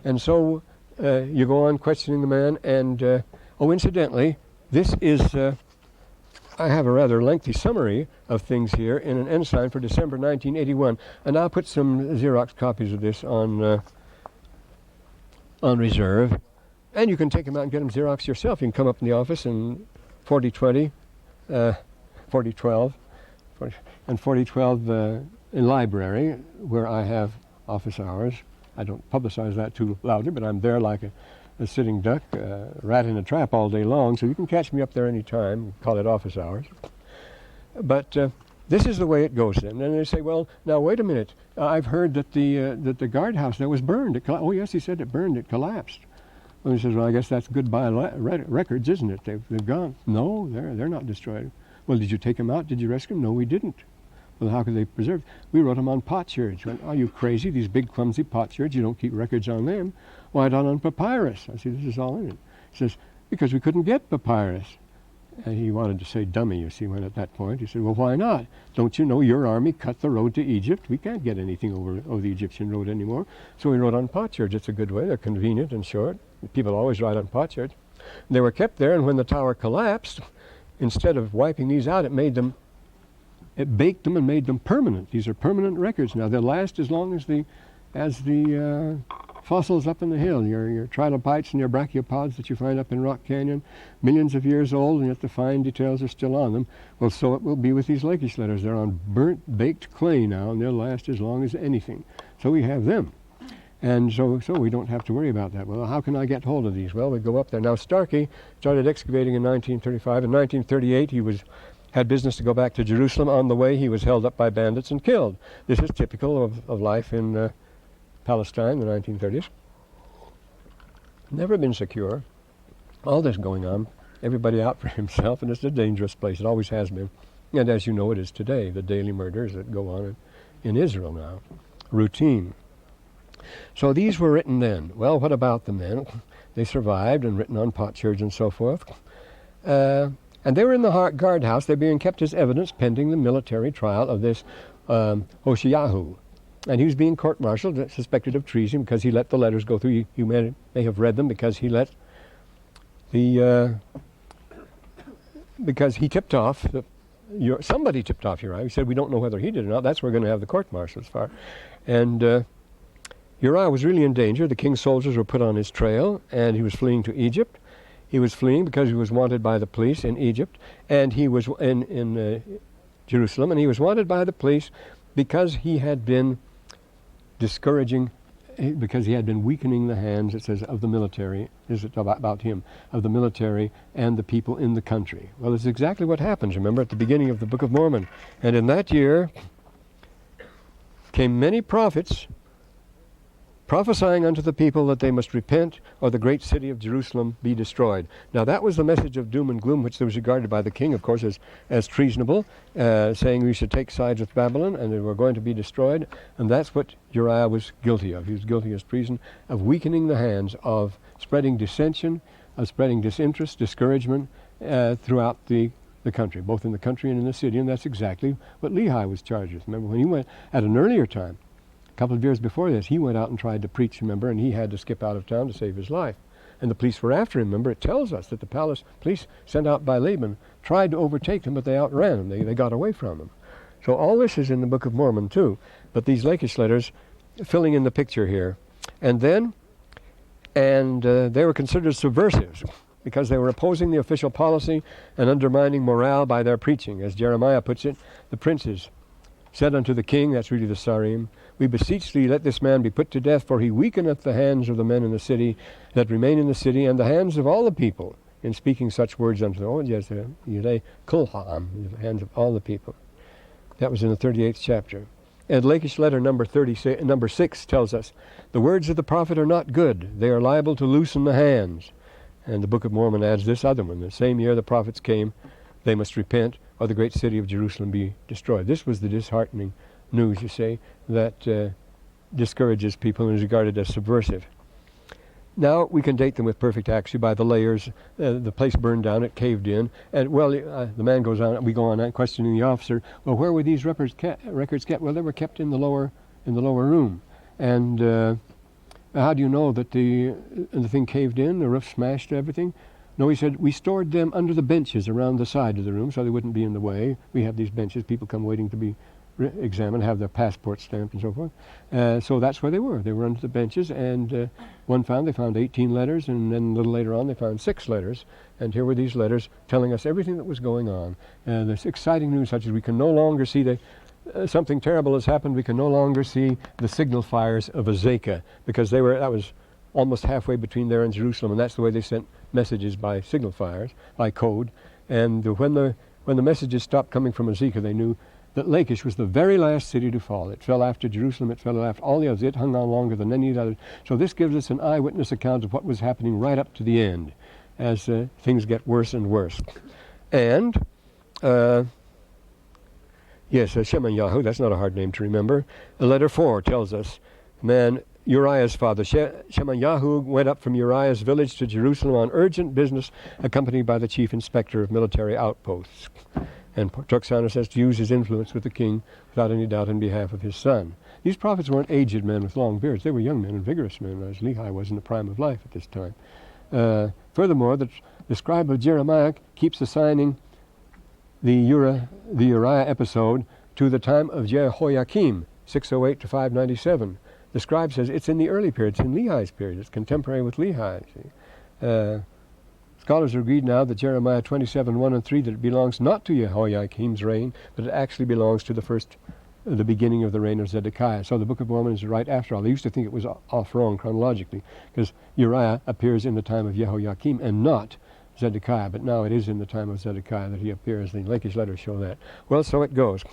And so you go on questioning the man, and incidentally, this is, I have a rather lengthy summary of things here in an ensign for December 1981, and I'll put some Xerox copies of this on reserve, and you can take them out and get them Xerox yourself. You can come up in the office in 4012 and 4012 in library, where I have office hours. I don't publicize that too loudly, but I'm there like a sitting duck, rat in a trap all day long, so you can catch me up there any time, call it office hours. But this is the way it goes then. And then they say, well, now wait a minute, I've heard that the guardhouse there was burned. Oh yes, he said it burned, it collapsed. Well, he says, well, I guess that's goodbye records, isn't it? They've gone. No, they're not destroyed. Well, did you take them out? Did you rescue them? No, we didn't. Well, how could they preserve? We wrote them on potsherds. Went, are you crazy? These big, clumsy potsherds, you don't keep records on them. Why not on papyrus? I said, this is all in it. He says, because we couldn't get papyrus. And he wanted to say dummy, you see, when at that point. He said, well, why not? Don't you know your army cut the road to Egypt? We can't get anything over the Egyptian road anymore. So we wrote on potsherds. It's a good way. They're convenient and short. People always write on potsherds. They were kept there, and when the tower collapsed, instead of wiping these out, it baked them and made them permanent. These are permanent records now. They'll last as long as the fossils up in the hill, your trilobites and your brachiopods that you find up in Rock Canyon, millions of years old, and yet the fine details are still on them. Well, so it will be with these Lakish letters. They're on burnt, baked clay now, and they'll last as long as anything. So we have them. And so we don't have to worry about that. Well, how can I get hold of these? Well, we go up there. Now, Starkey started excavating in 1935. In 1938, he had business to go back to Jerusalem. On the way, he was held up by bandits and killed. This is typical of life in Palestine in the 1930s. Never been secure. All this going on. Everybody out for himself, and it's a dangerous place. It always has been. And as you know, it is today. The daily murders that go on in Israel now. Routine. So these were written then. Well, what about them then? They survived and written on potsherds and so forth. And they were in the guardhouse. They're being kept as evidence pending the military trial of this Hoshiyahu. And he was being court-martialed, suspected of treason because he let the letters go through. You may have read them because he let because he tipped off, somebody tipped off Uriah. He said, we don't know whether he did or not. That's where we're going to have the court-martial as far. And Uriah was really in danger. The king's soldiers were put on his trail, and he was fleeing to Egypt. He was fleeing because he was wanted by the police in Egypt, and he was in Jerusalem, and he was wanted by the police because he had been discouraging, because he had been weakening the hands, it says, of the military, is it about him, of the military and the people in the country. Well, it's exactly what happens, remember, at the beginning of the Book of Mormon. And in that year came many prophets prophesying unto the people that they must repent or the great city of Jerusalem be destroyed. Now that was the message of doom and gloom, which was regarded by the king, of course, as treasonable, saying we should take sides with Babylon and they were going to be destroyed. And that's what Uriah was guilty of. He was guilty as treason, of weakening the hands, of spreading dissension, of spreading disinterest, discouragement throughout the country, both in the country and in the city. And that's exactly what Lehi was charged with. Remember, when he went at an earlier time, a couple of years before this, he went out and tried to preach, remember, and he had to skip out of town to save his life. And the police were after him, remember. It tells us that the palace police sent out by Laban tried to overtake him, but they outran him. They got away from him. So all this is in the Book of Mormon, too. But these Lakish letters filling in the picture here. And then, they were considered subversives because they were opposing the official policy and undermining morale by their preaching. As Jeremiah puts it, the princes said unto the king, that's really the Sarim, we beseech thee, let this man be put to death, for he weakeneth the hands of the men in the city that remain in the city, and the hands of all the people, in speaking such words unto them. Oh, yes, Yulei Kulham, the hands of all the people. That was in the 38th chapter. And Lakish letter number 6 tells us, the words of the prophet are not good. They are liable to loosen the hands. And the Book of Mormon adds this other one. The same year the prophets came, they must repent, or the great city of Jerusalem be destroyed. This was the disheartening news, you say, that discourages people and is regarded as subversive. Now we can date them with perfect accuracy by the layers. The place burned down, it caved in, and the man goes on. We go on questioning the officer. Well, where were these records kept? Well, they were kept in the lower room. And how do you know that the thing caved in? The roof smashed everything? No, he said we stored them under the benches around the side of the room so they wouldn't be in the way. We have these benches. People come waiting to be examined, have their passport stamped and so forth. So that's where they were. They were under the benches, and they found 18 letters, and then a little later on they found 6 letters. And here were these letters telling us everything that was going on. This exciting news, such as we can no longer see something terrible has happened. We can no longer see the signal fires of Azekah, because that was almost halfway between there and Jerusalem, and that's the way they sent messages, by signal fires, by code. And when the messages stopped coming from Azekah, they knew that Lachish was the very last city to fall. It fell after Jerusalem, it fell after all the others. It hung on longer than any other. So this gives us an eyewitness account of what was happening right up to the end, as things get worse and worse. And, Shemanyahu, that's not a hard name to remember. Letter 4 tells us, Uriah's father, Shemanyahu, went up from Uriah's village to Jerusalem on urgent business, accompanied by the chief inspector of military outposts. And Tuxana says to use his influence with the king without any doubt in behalf of his son. These prophets weren't aged men with long beards. They were young men and vigorous men, as Lehi was in the prime of life at this time. Furthermore, the scribe of Jeremiah keeps assigning the Uriah episode to the time of Jehoiakim, 608 to 597. The scribe says it's in the early period. It's in Lehi's period. It's contemporary with Lehi. Scholars are agreed now that Jeremiah 27:1 and 3, that it belongs not to Jehoiakim's reign, but it actually belongs to the beginning of the reign of Zedekiah. So the Book of Mormon is right after all. They used to think it was off wrong chronologically, because Uriah appears in the time of Jehoiakim and not Zedekiah, but now it is in the time of Zedekiah that he appears. The Lachish letters show that. Well, so it goes.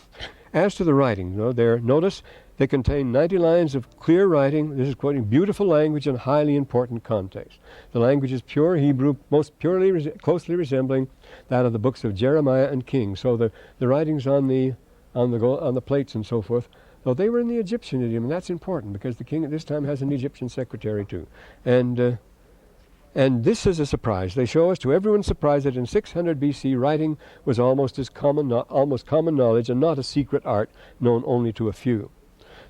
As to the writing, notice they contain 90 lines of clear writing. This is quoting beautiful language and highly important context. The language is pure Hebrew, most closely resembling that of the books of Jeremiah and Kings. So the writings on the plates and so forth, though they were in the Egyptian idiom, and that's important because the king at this time has an Egyptian secretary too. And this is a surprise. They show us, to everyone's surprise, that in 600 BC writing was almost common knowledge and not a secret art known only to a few.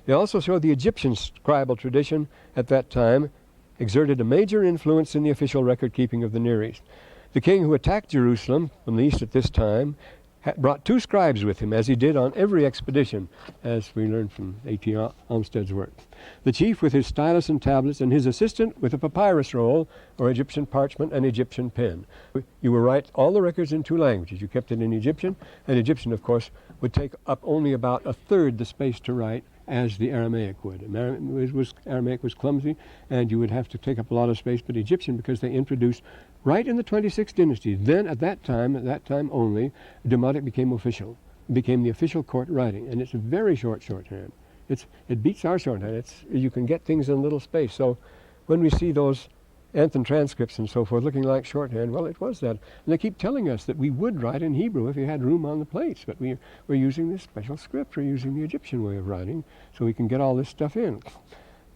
They also show the Egyptian scribal tradition at that time exerted a major influence in the official record-keeping of the Near East. The king who attacked Jerusalem from the east at this time brought 2 scribes with him, as he did on every expedition, as we learned from A.T. Olmsted's work. The chief with his stylus and tablets, and his assistant with a papyrus roll, or Egyptian parchment and Egyptian pen. You would write all the records in 2 languages. You kept it in Egyptian, and Egyptian, of course, would take up only about a third the space to write as the Aramaic would. Aramaic was clumsy, and you would have to take up a lot of space, but Egyptian, because they introduced right in the 26th dynasty, then at that time only, Demotic became official, became the official court writing, and it's a very short shorthand. It beats our shorthand. You can get things in a little space. So when we see those Anthon transcripts and so forth looking like shorthand, well, it was that. And they keep telling us that we would write in Hebrew if we had room on the plates, but we're using this special script. We're using the Egyptian way of writing so we can get all this stuff in.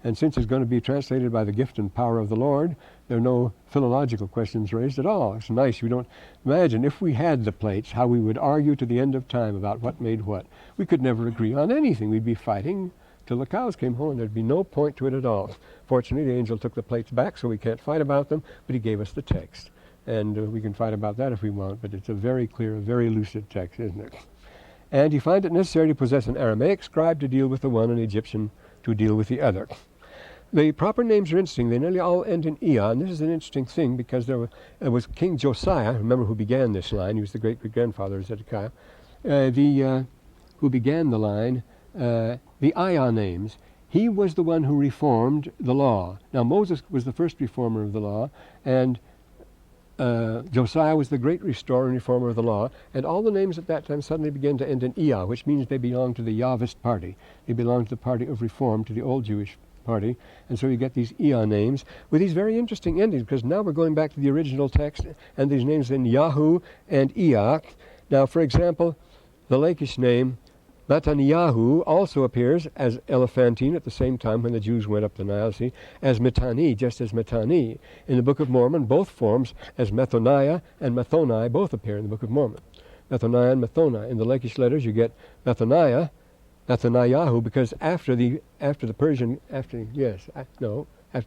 And since it's going to be translated by the gift and power of the Lord, there are no philological questions raised at all. It's nice. We don't imagine if we had the plates, how we would argue to the end of time about what made what. We could never agree on anything. We'd be fighting till the cows came home. There'd be no point to it at all. Fortunately, the angel took the plates back, so we can't fight about them, but he gave us the text. And we can fight about that if we want, but it's a very clear, very lucid text, isn't it? And you find it necessary to possess an Aramaic scribe to deal with the one and an Egyptian to deal with the other. The proper names are interesting. They nearly all end in Ea, and this is an interesting thing because there was King Josiah, remember, who began this line. He was the great-great-grandfather of Zedekiah, who began the line, the Ea names. He was the one who reformed the law. Now, Moses was the first reformer of the law, and Josiah was the great restorer and reformer of the law, and all the names at that time suddenly began to end in Ea, which means they belong to the Yahvist party. They belong to the party of reform, to the old Jewish party, and so you get these Ea names with these very interesting endings, because now we're going back to the original text, and these names in Yahu and Ea. Now, for example, the Lachish name Mataniyahu also appears as elephantine at the same time when the Jews went up the Nile, see, as Metani, just as Metani. In the Book of Mormon, both forms as Methoniah and Methoni both appear in the Book of Mormon. Methoniah and Methoni. In the Lachish letters, you get Methoniah, Methoniahu, because after the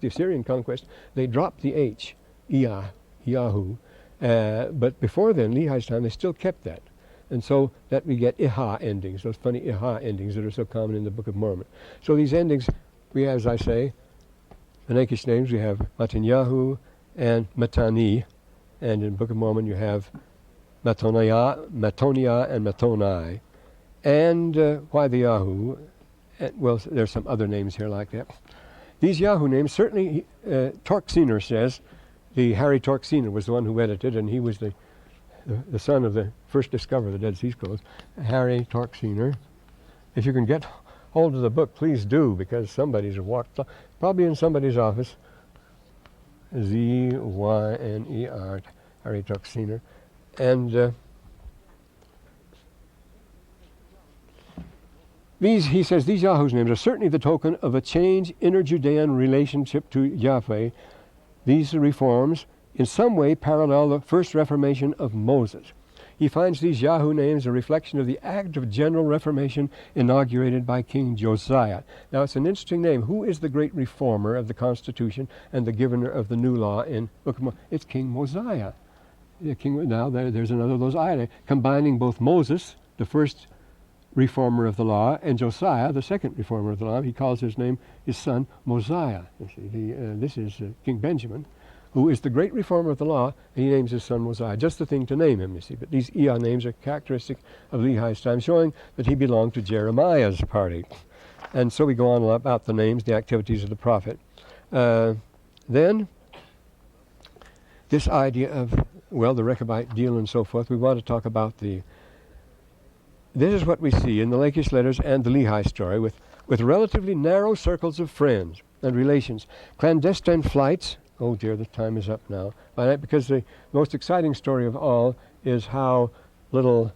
Assyrian conquest, they dropped the H, Yahu. But before then, Lehi's time, they still kept that. And so that we get Iha endings, those funny Iha endings that are so common in the Book of Mormon. So these endings, we have, as I say, the Lachish names, we have Matanyahu and Matani. And in the Book of Mormon, you have Matonia and Matonai. And why the Yahu? Well, there's some other names here like that. These Yahu names, certainly, Torksiner says, Harry Torksiner was the one who edited, and he was the son of the first discoverer of the Dead Sea Scrolls, Harry Torksiner. If you can get hold of the book, please do, because somebody's walked, probably in somebody's office. Z-Y-N-E-R, Harry Torksiner. And he says, these Yahu's names are certainly the token of a change in Judean relationship to Yahweh. These reforms in some way parallel the first reformation of Moses. He finds these Yahu names a reflection of the act of general reformation inaugurated by King Josiah. Now, it's an interesting name. Who is the great reformer of the Constitution and the giver of the new law in Book of Mormon? It's King Mosiah. Now, there's another of those items, combining both Moses, the first reformer of the law, and Josiah, the second reformer of the law. He calls his son, Mosiah. You see, this is King Benjamin, who is the great reformer of the law, and he names his son Mosiah. Just the thing to name him, you see. But these Ea names are characteristic of Lehi's time, showing that he belonged to Jeremiah's party. And so we go on about the names, the activities of the prophet. Then, this idea of, well, the Rechabite deal and so forth, we want to talk about this is what we see in the Lachish letters and the Lehi story with relatively narrow circles of friends and relations, clandestine flights. Oh dear, the time is up now. Because the most exciting story of all is how little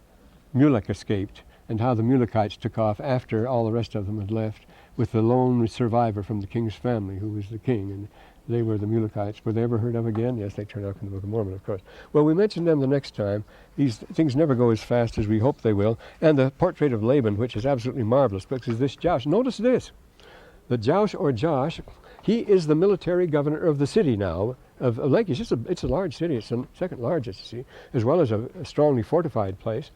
Mulek escaped and how the Mulekites took off after all the rest of them had left, with the lone survivor from the king's family, who was the king, and they were the Mulekites. Were they ever heard of again? Yes, they turn up in the Book of Mormon, of course. Well, we mentioned them the next time. These things never go as fast as we hope they will. And the portrait of Laban, which is absolutely marvelous, because this Josh, notice this, the Josh or Josh, he is the military governor of the city now, of Lachish. It's a large city. It's the second largest, you see, as well as a strongly fortified place.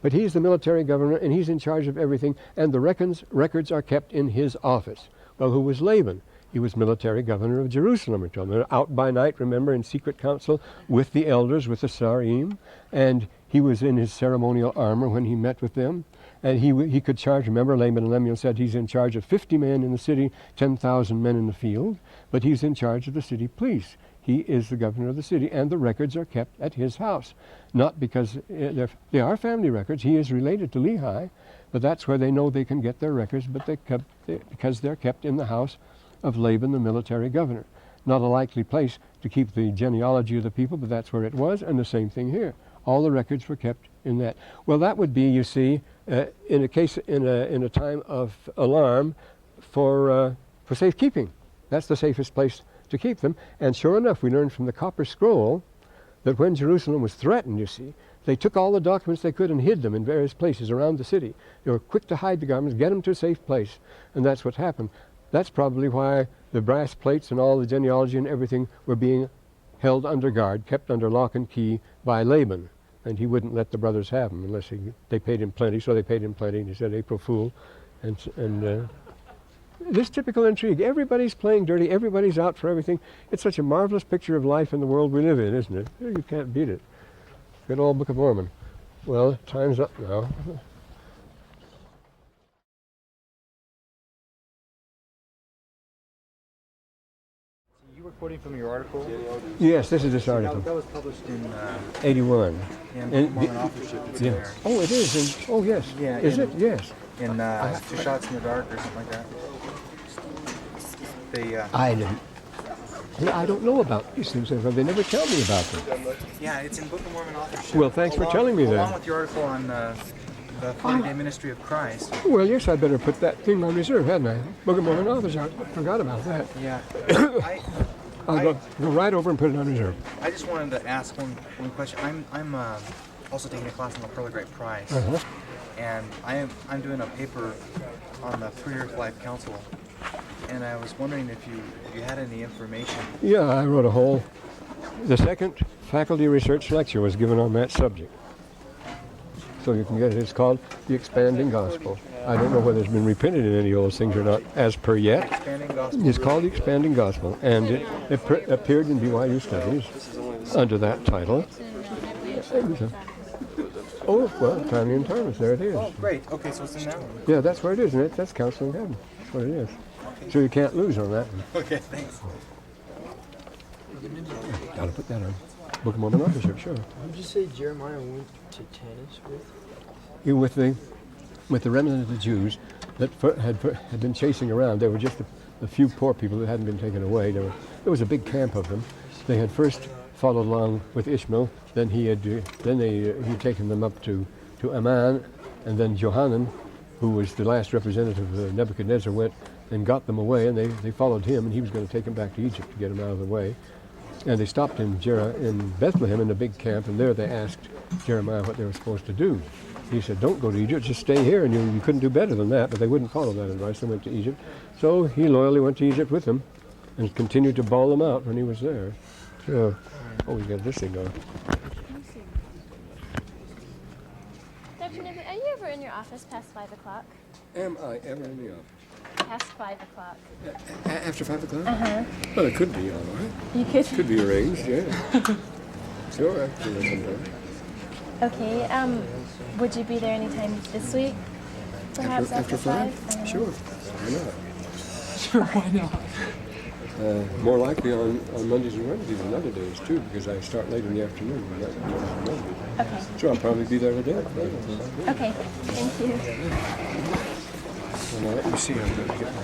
But he's the military governor, and he's in charge of everything, and the records are kept in his office. Well, who was Laban? He was military governor of Jerusalem, we're told. Out by night, remember, in secret council with the elders, with the Sarim, and he was in his ceremonial armor when he met with them. And he could charge, remember, Laban and Lemuel said he's in charge of 50 men in the city, 10,000 men in the field, but he's in charge of the city police. He is the governor of the city, and the records are kept at his house. Not because they are family records. He is related to Lehi, but that's where they know they can get their records, but because they're kept in the house of Laban, the military governor. Not a likely place to keep the genealogy of the people, but that's where it was, and the same thing here. All the records were kept in that. Well, that would be, you see, in a time of alarm for safekeeping. That's the safest place to keep them. And sure enough, we learned from the Copper Scroll that when Jerusalem was threatened, you see, they took all the documents they could and hid them in various places around the city. They were quick to hide the garments, get them to a safe place, and that's what happened. That's probably why the brass plates and all the genealogy and everything were being held under guard, kept under lock and key by Laban. And he wouldn't let the brothers have them unless they paid him plenty, so they paid him plenty, and he said, April Fool. And this typical intrigue, everybody's playing dirty, everybody's out for everything. It's such a marvelous picture of life in the world we live in, isn't it? You can't beat it. Good old Book of Mormon. Well, time's up now. You were quoting from your article? Yes, this is this article. That was published in 81. in Mormon authorship. It's in there. Oh, it is. Oh, yes. Yeah, is it? Yes. In Two Shots in the Dark or something like that. I don't know about these things. They never tell me about them. Yeah, it's in Book of Mormon authorship. Well, thanks for telling me that. Along with your article on the 40-day ministry of Christ. Well, yes, I better put that thing on reserve, hadn't I? Book of Mormon authors, I forgot about that. Yeah. I'll go right over and put it on reserve. I just wanted to ask one question. I'm also taking a class on the Pearl of Great Price, and I'm doing a paper on the Three-Earth Life Council, and I was wondering if you had any information. Yeah, I wrote a whole. The second faculty research lecture was given on that subject, so you can get it. It's called The Expanding Gospel. I don't know whether it's been reprinted in any of those things or not, as per yet. Expanding Gospel. It's called The Expanding Gospel, and it appeared in BYU Studies under that title. Oh, well, Tommy and Thomas, there it is. Oh, great. Okay, so it's in that one. Yeah, that's where it is, and that's Counseling Heaven. That's what it is. So you can't lose on that one. Okay, thanks. Gotta put that on. Book of Mormon authorship, sure. Did you say Jeremiah went to Tanis With the remnant of the Jews that had been chasing around, there were just a few poor people that hadn't been taken away. There was a big camp of them. They had first followed along with Ishmael. Then he'd taken them up to Amman, and then Johanan, who was the last representative of Nebuchadnezzar, went and got them away, and they followed him, and he was going to take them back to Egypt to get them out of the way. And they stopped in Bethlehem in a big camp, and there they asked Jeremiah what they were supposed to do. He said, don't go to Egypt, just stay here, and you couldn't do better than that. But they wouldn't follow that advice. They went to Egypt. So he loyally went to Egypt with them and continued to bawl them out when he was there. So, we got this thing going. Dr. Nibley, are you ever in your office past 5 o'clock? Am I ever in the office? Past 5 o'clock. After 5 o'clock? Uh-huh. Well, it could be, all right. You could? Could be arranged, yeah. Sure, I can do that sometime. Okay, would you be there anytime this week? Perhaps after 5? Sure. Why not? Sure, why not? More likely on Mondays and Wednesdays and other days, too, because I start late in the afternoon. Okay. So I'll probably be there today. Okay, thank you. Well, now let me see. I'm going to get my